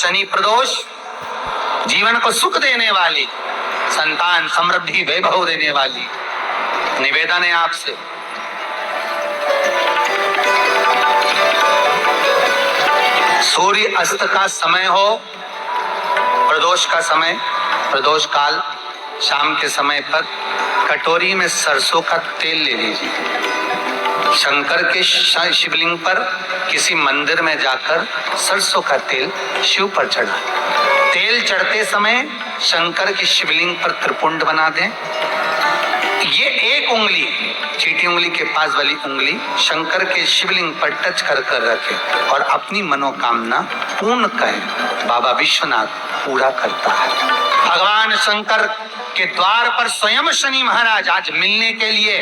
शनि प्रदोष जीवन को सुख देने वाली, संतान समृद्धि वैभव देने वाली। निवेदन है आपसे, सूर्य अस्त का समय हो, प्रदोष का समय, प्रदोष काल शाम के समय पर कटोरी में सरसों का तेल ले लीजिए। शंकर के शिवलिंग पर किसी मंदिर में जाकर सरसों का तेल शिव पर चढ़ा। तेल चढ़ते समय शंकर की शिवलिंग पर त्रिपुंड बना दें। ये एक उंगली, चीटी उंगली के पास वाली उंगली शंकर के शिवलिंग पर टच कर कर रखें और अपनी मनोकामना पूर्ण करें। बाबा विश्वनाथ पूरा करता है। भगवान शंकर के द्वार पर स्वयं शनि महाराज आज मिलने के लिए,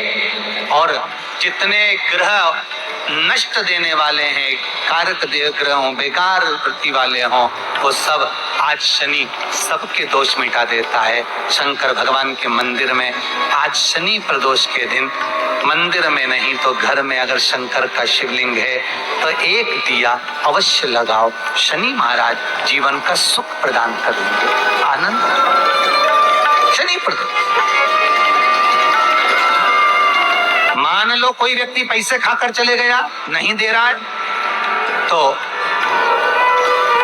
और जितने ग्रह नष्ट देने वाले हैं, कारक ग्रह हों, बेकार वृत्ति वाले हों, वो सब आज शनि सबके दोष मिटा देता है। शंकर भगवान के मंदिर में आज शनि प्रदोष के दिन, मंदिर में नहीं तो घर में अगर शंकर का शिवलिंग है तो एक दिया अवश्य लगाओ। शनि महाराज जीवन का सुख प्रदान करेंगे, आनंद। शनि प्रदोष, मान लो कोई व्यक्ति पैसे खाकर चले गया, नहीं दे रहा है, तो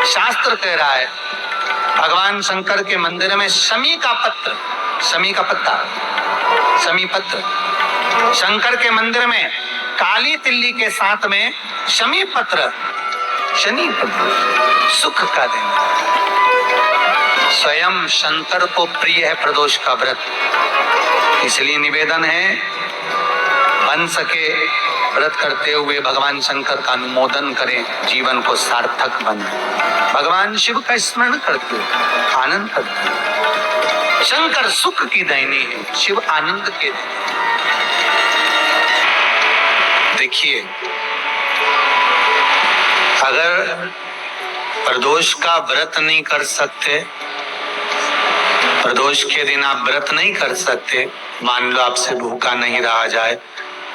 शास्त्र कह रहा है भगवान शंकर के मंदिर में शमी का पत्र, शमी का पत्ता, शमी पत्र, शंकर के मंदिर में काली तिल्ली के साथ में शमी पत्र, शनि पत्र सुख का देना। स्वयं शंकर को प्रिय है प्रदोष का व्रत, इसलिए निवेदन है बन सके व्रत करते हुए भगवान शंकर का अनुमोदन करें, जीवन को सार्थक बनाए। भगवान शिव का स्मरण करते हुए आनंद करते हुए। शंकर सुख की देनी है, शिव आनंद के देनी। देखिए, अगर प्रदोष का व्रत नहीं कर सकते, प्रदोष के दिन आप व्रत नहीं कर सकते, मान लो आपसे भूखा नहीं रहा जाए,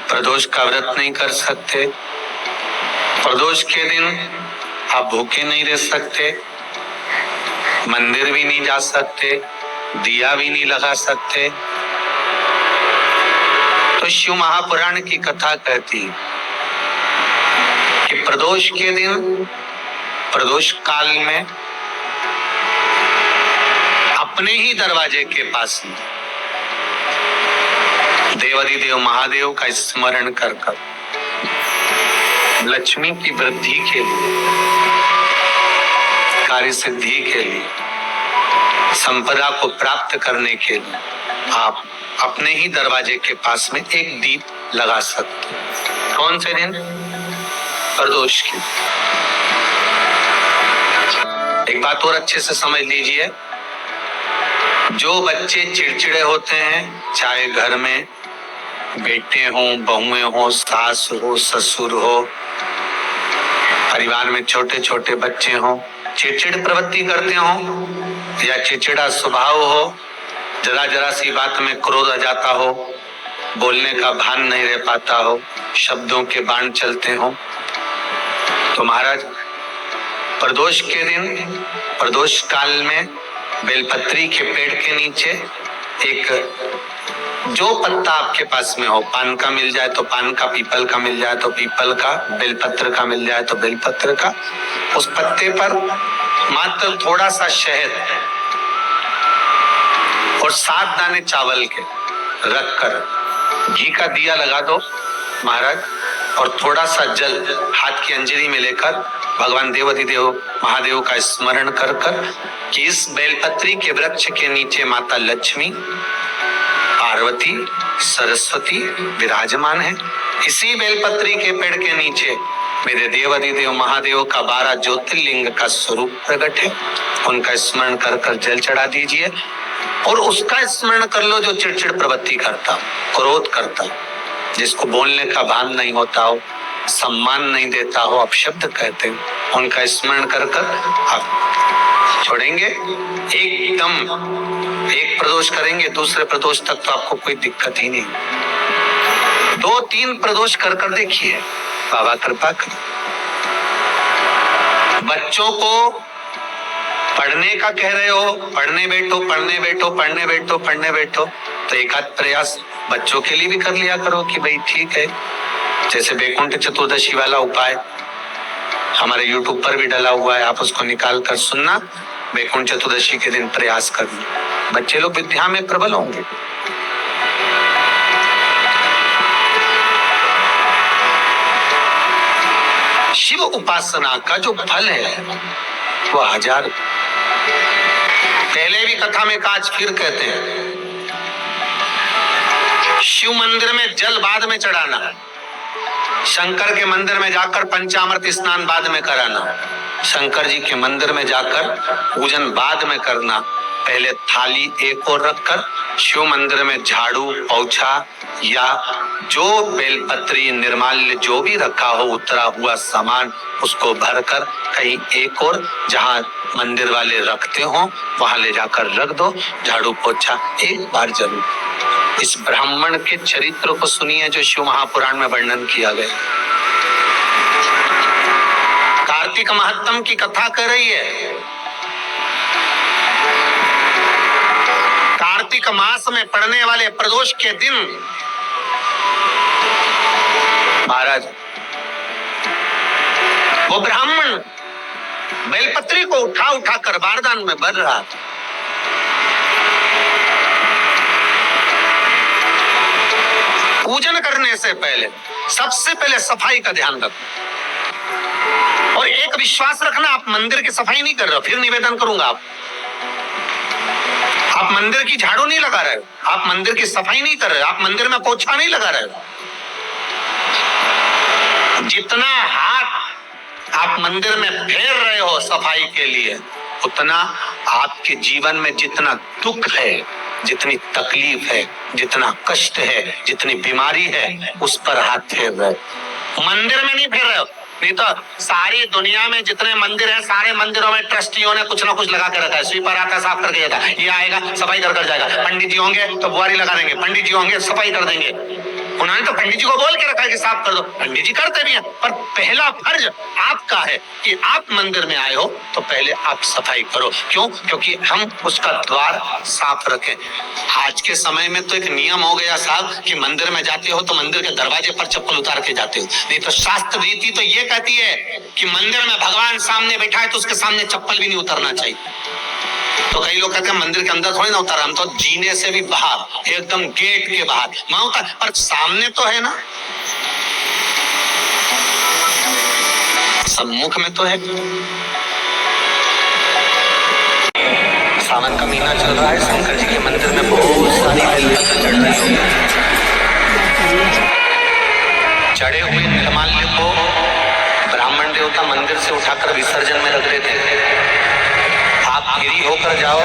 प्रदोष का व्रत नहीं कर सकते, प्रदोष के दिन आप भूखे नहीं रह सकते, मंदिर भी नहीं जा सकते, दिया भी नहीं लगा सकते, तो शिव महापुराण की कथा कहती है कि प्रदोष के दिन, प्रदोष काल में अपने ही दरवाजे के पास देवाधिदेव महादेव का स्मरण कर कर लक्ष्मी की वृद्धि के लिए, कार्य सिद्धि के लिए, संपदा को प्राप्त करने के लिए आप अपने ही दरवाजे के पास में एक दीप लगा सकते हैं। कौन से दिन? प्रदोष के। एक बात और अच्छे से समझ लीजिए, जो बच्चे चिड़चिड़े होते हैं, चाहे घर में बेटे हों, बहुएं हों, सास हो, ससुर हो, परिवार में छोटे छोटे बच्चे हों, चिड़चिड़ प्रवृत्ति करते हों या चिड़चिड़ा स्वभाव हो, जरा जरा सी बात में क्रोध आ जाता हो, बोलने का भान नहीं रह पाता हो, शब्दों के बाण चलते हो, तो महाराज प्रदोष के दिन, प्रदोष काल में बेलपत्री के पेड़ के नीचे एक, जो पत्ता आपके पास में हो, पान का मिल जाए तो पान का, पीपल का मिल जाए तो पीपल का, बेलपत्र का मिल जाए तो बेलपत्र का, उस पत्ते पर मात्र थोड़ा सा शहद और 7 दाने चावल के रखकर घी का दिया लगा दो महाराज, और थोड़ा सा जल हाथ की अंजलि में लेकर भगवान देवाधिदेव महादेव का स्मरण कर कर कि इस बेलपत्री के वृक्ष के नीचे माता लक्ष्मी, पार्वती, सरस्वती विराजमान है। इसी बेलपत्री के पेड़ के नीचे मेरे देवाधिदेव महादेव का 12 ज्योतिर्लिंग का स्वरूप प्रकट है। उनका स्मरण कर कर जल चढ़ा दीजिए और उसका स्मरण कर लो जो चिड़चिड़ प्रवृत्ति करता, क्रोध करता, जिसको बोलने का भान नहीं होता हो, सम्मान नहीं देता हो, अपशब्द कहते हैं, उनका स्मरण कर कर आप छोड़ेंगे। एकदम एक प्रदोष करेंगे, दूसरे प्रदोष तक तो आपको कोई दिक्कत ही नहीं। 2-3 प्रदोष कर कर देखिए, बाबा कृपा करें। बच्चों को पढ़ने का कह रहे हो, पढ़ने बैठो पढ़ने बैठो पढ़ने बैठो पढ़ने बैठो, तो एक आध प्रयास बच्चों के लिए भी कर लिया करो कि भाई ठीक है, जैसे वैकुंठ चतुर्दशी वाला उपाय हमारे YouTube पर भी डला हुआ है, आप उसको निकाल कर सुनना। वैकुंठ चतुर्दशी के दिन प्रयास करना, बच्चे लोग विद्या में प्रबल होंगे। शिव उपासना का जो फल है वो 1000। पहले भी कथा में काज फिर कहते हैं, शिव मंदिर में जल बाद में चढ़ाना, शंकर के मंदिर में जाकर पंचामृत स्नान बाद में कराना, शंकर जी के मंदिर में जाकर पूजन बाद में करना, पहले थाली एक और रखकर शिव मंदिर में झाड़ू पोछा या जो बेलपत्री निर्माल्य जो भी रखा हो उतरा हुआ सामान उसको भरकर कहीं एक और जहां मंदिर वाले रखते हो वहां ले जाकर रख दो, झाड़ू पोछा एक बार जरूर। इस ब्राह्मण के चरित्र को सुनिए जो शिव महापुराण में वर्णन किया गया। कार्तिक महात्म की कथा कर रही है। कार्तिक मास में पड़ने वाले प्रदोष के दिन महाराज वो ब्राह्मण बेलपत्री को उठा उठा कर बारदान में भर रहा था। पूजन करने से पहले सबसे पहले सफाई का ध्यान रखो और एक विश्वास रखना, आप मंदिर की सफाई नहीं कर रहे हो। फिर निवेदन करूंगा, आप मंदिर की झाड़ू नहीं लगा रहे हो, आप मंदिर की सफाई नहीं कर रहे हो, आप मंदिर में पोछा नहीं लगा रहे हो। जितना हाथ आप मंदिर में फेर रहे हो सफाई के लिए, उतना आपके जीवन में जितना दुख है, जितनी तकलीफ है, जितना कष्ट है, जितनी बीमारी है, उस पर हाथ फेर रहे हो। मंदिर में नहीं फेर रहे हो। नहीं तो सारी दुनिया में जितने मंदिर हैं, सारे मंदिरों में ट्रस्टियों ने कुछ ना कुछ लगा के रखा है। स्वीपर आता है, साफ करके जाता है, ये आएगा सफाई कर जाएगा। पंडित जी होंगे तो बुआरी लगा देंगे, पंडित जी होंगे सफाई कर देंगे। उन्होंने तो पंडित जी को बोल के रखा है कि साफ कर दो, पंडित जी करते भी हैं। पर पहला फर्ज आपका है कि आप मंदिर में आए हो तो पहले आप सफाई करो। क्यों? क्योंकि हम उसका द्वार साफ रखें। आज के समय में तो एक नियम हो गया साहब कि मंदिर में जाते हो तो मंदिर के दरवाजे पर चप्पल उतार के जाते हो। नहीं तो शास्त्र रीति तो ये कहती है कि मंदिर में भगवान सामने बैठा है तो उसके सामने चप्पल भी नहीं उतरना चाहिए। तो कई लोग कहते हैं मंदिर के अंदर थोड़ी ना उतार, हम तो जीने से भी बाहर, एकदम गेट के बाहर वहां उतार, पर सामने तो है ना, सम्मुख में तो है। सावन का महीना चल रहा है, शंकर जी के मंदिर में बहुत सारी बेलपत्र चढ़ रही है। चढ़े हुए निर्माल्य को ब्राह्मण देवता मंदिर से उठाकर विसर्जन में रख देते हैं। आप गिरी होकर जाओ,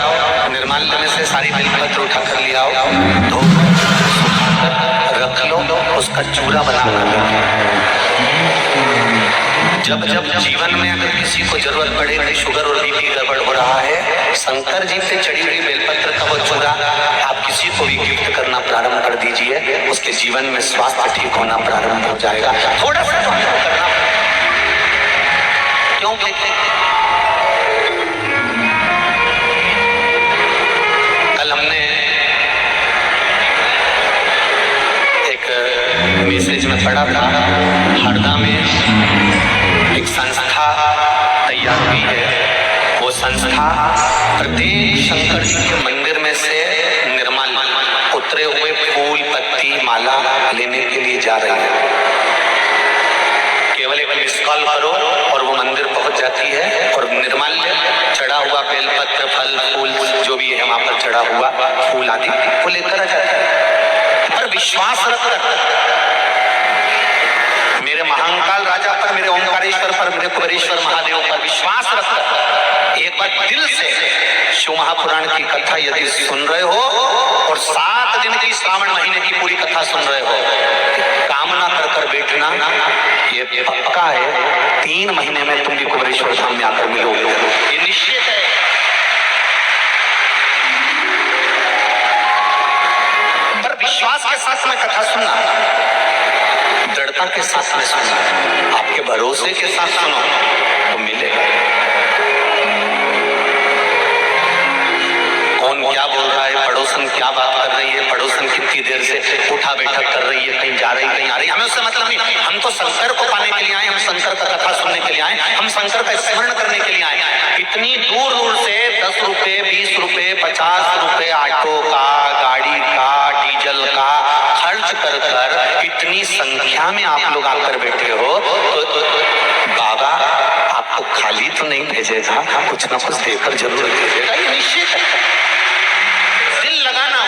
निर्माल्य में से सारी बेलपत्र उठाकर ले आओ, धोकर सुखाकर रख लो, उसका चूरा बनाकर रखो। जब जब जीवन में अगर किसी को जरूरत पड़े, कि शुगर और बीपी गड़बड़ हो रहा है, शंकर जी पे चढ़ी हुई बेलपत्र का वो चूरा आप किसी को भी गिफ्ट करना प्रारंभ कर दीजिए, उसके जीवन में स्वास्थ्य ठीक होना प्रारंभ हो जाएगा। थोड़ा सा करना क्यों? कल हमने एक मैसेज में पढ़ा था, हरदा में एक संस्था तैयार हुई है। वो संस्था प्रत्येक शंकर जी के मंदिर में से निर्माल्य उतरे हुए फूल पत्ती माला लेने के लिए जा रही है। केवल एक मिस कॉल करो और वो मंदिर पहुंच जाती है और निर्माल्य चढ़ा हुआ बेलपत्र फल फूल जो भी है वहां पर चढ़ा हुआ फूल आदि वो लेकर आ जाता है। पर विश्वास रखकर मेरे महाकाल राजा पर, मेरे ओंकारेश्वर पर, मेरे कुबेरेश्वर महादेव पर विश्वास रखकर एक बार दिल से शिव महापुराण की कथा यदि सुन रहे हो और 7 दिन की श्रावण महीने की पूरी कथा सुन रहे हो, कामना कर कर बैठना, ये पक्का है 3 महीने में तुम भी कुबेरेश्वर धाम में आकर मिलोगे, ये निश्चित है। पर विश्वास के साथ में कथा सुनना, दृढ़ता के साथ में सुनो, आपके भरोसे के साथ सुनो तो मिलेगा। क्या बात कर रही है, पड़ोसन कितनी देर से उठा बैठक कर रही है, कहीं जा रही कहीं आ रही, हमें उससे मतलब नहीं। हम तो शंकर को पाने के लिए आए, हम शंकर का कथा सुनने के लिए आए, हम शंकर का स्मरण करने के लिए आए। इतनी दूर दूर से 10 रुपए, 20 रुपए, 50 रुपए ऑटो का, गाड़ी का, डीजल का खर्च कर कर इतनी संख्या में आप लोग आकर बैठे हो, तो बाबा आपको खाली तो नहीं भेजेगा, कुछ ना कुछ देकर जरूर भेजेगा, ये निश्चित है। दिल लगाना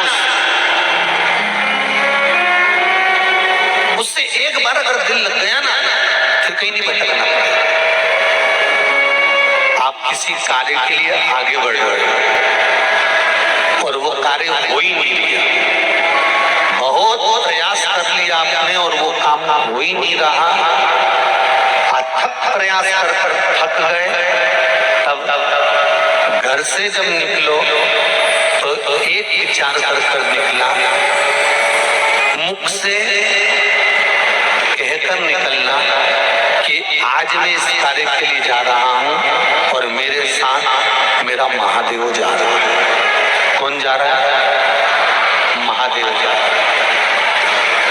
उससे एक बार अगर दिल लग गया ना, फिर कहीं नहीं भटकना। आप किसी कार्य के लिए आगे बढ़ रहे हो और वो कार्य हो ही नहीं रहा, बहुत प्रयास कर लिया आपने और वो काम हो ही नहीं रहा, अथक प्रयास कर कर थक गए, तब घर से जब निकलो तो एक विचार कर कर निकला, मुख से कहकर निकलना कि आज मैं इस कार्य के लिए जा रहा हूं और मेरे साथ मेरा महादेव जा रहा है। कौन जा रहा है? महादेव जा रहा है।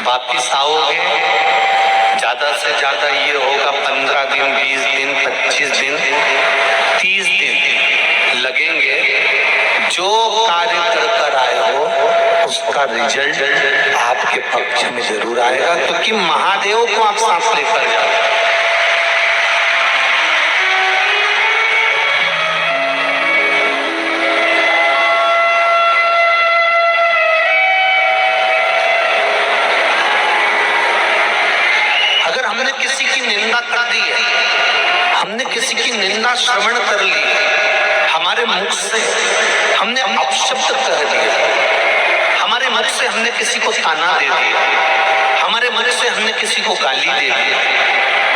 वापिस आओगे ज्यादा से ज्यादा ये होगा 15 दिन, 20 दिन, 25 दिन, 30 दिन लगेंगे। जो कार्य कर कर आए हो उसका रिजल्ट आपके पक्ष में जरूर आएगा, क्योंकि महादेव को आप साथ लेकर जाओ। अगर हमने किसी की निंदा कर दी है, हमने किसी की निंदा श्रवण कर ली, हमारे मुख से हमने अपशब्द कह दिया, हमारे मुख से हमने किसी को ताना दे दिया, हमारे मुख से हमने किसी को गाली दे दी,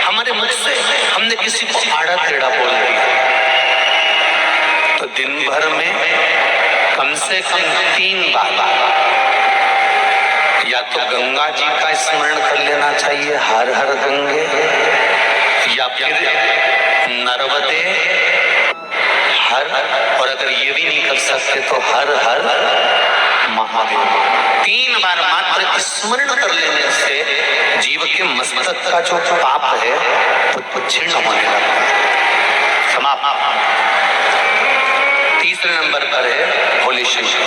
हमारे मुख से हमने किसी को आड़ा टेढ़ा बोल दिया, तो दिन भर में कम से कम 3 बार या तो गंगा जी का स्मरण कर लेना चाहिए, हर हर गंगे, या फिर नर्मदे हर, और अगर ये भी नहीं कर सकते तो हर हर महादेव। 3 बार मात्र स्मरण कर लेने से जीव के मस्तक का जो पाप है वो क्षीण होने लगता है, समाप्त। तीसरे नंबर पर है भोले शंकर।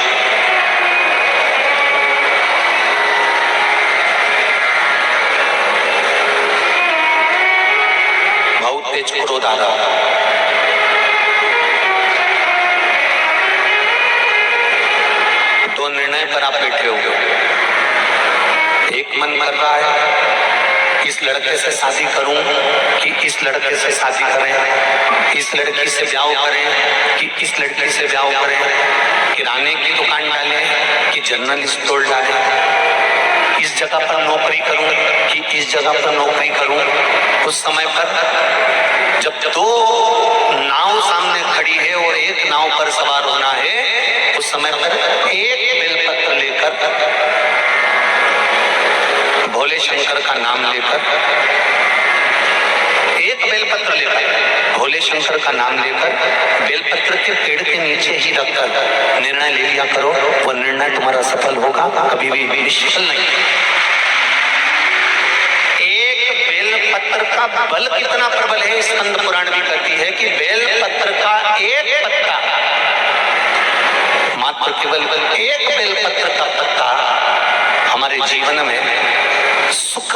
बहुत तेज क्रोध आ रहा, दो निर्णय पर आप बैठे हो। एक मन कर रहा है इस लड़के से शादी करूं कि इस लड़के से शादी करें, इस लड़की से ब्याह करें कि इस लड़की से ब्याह करें, किराने की दुकान डालें कि जनरल स्टोर डालें, इस जगह पर नौकरी करूं कि इस जगह पर नौकरी करूं। उस समय पर जब 2 नाव सामने खड़ी है और एक नाव पर सवार होना है, उस समय पर एक बेलपत्र लेकर भोले शंकर का नाम लेकर, एक बेलपत्र लेकर भोले शंकर का नाम लेकर बेलपत्र के पेड़ के नीचे ही रखकर निर्णय ले लिया करो, वो निर्णय तुम्हारा सफल होगा, कभी भी विफल नहीं। एक बेलपत्र का बल कितना प्रबल है, स्कंद पुराण भी कहती है कि बेलपत्र का एक पत्ता, मात्र केवल एक बेलपत्र का पत्ता हमारे जीवन में सुख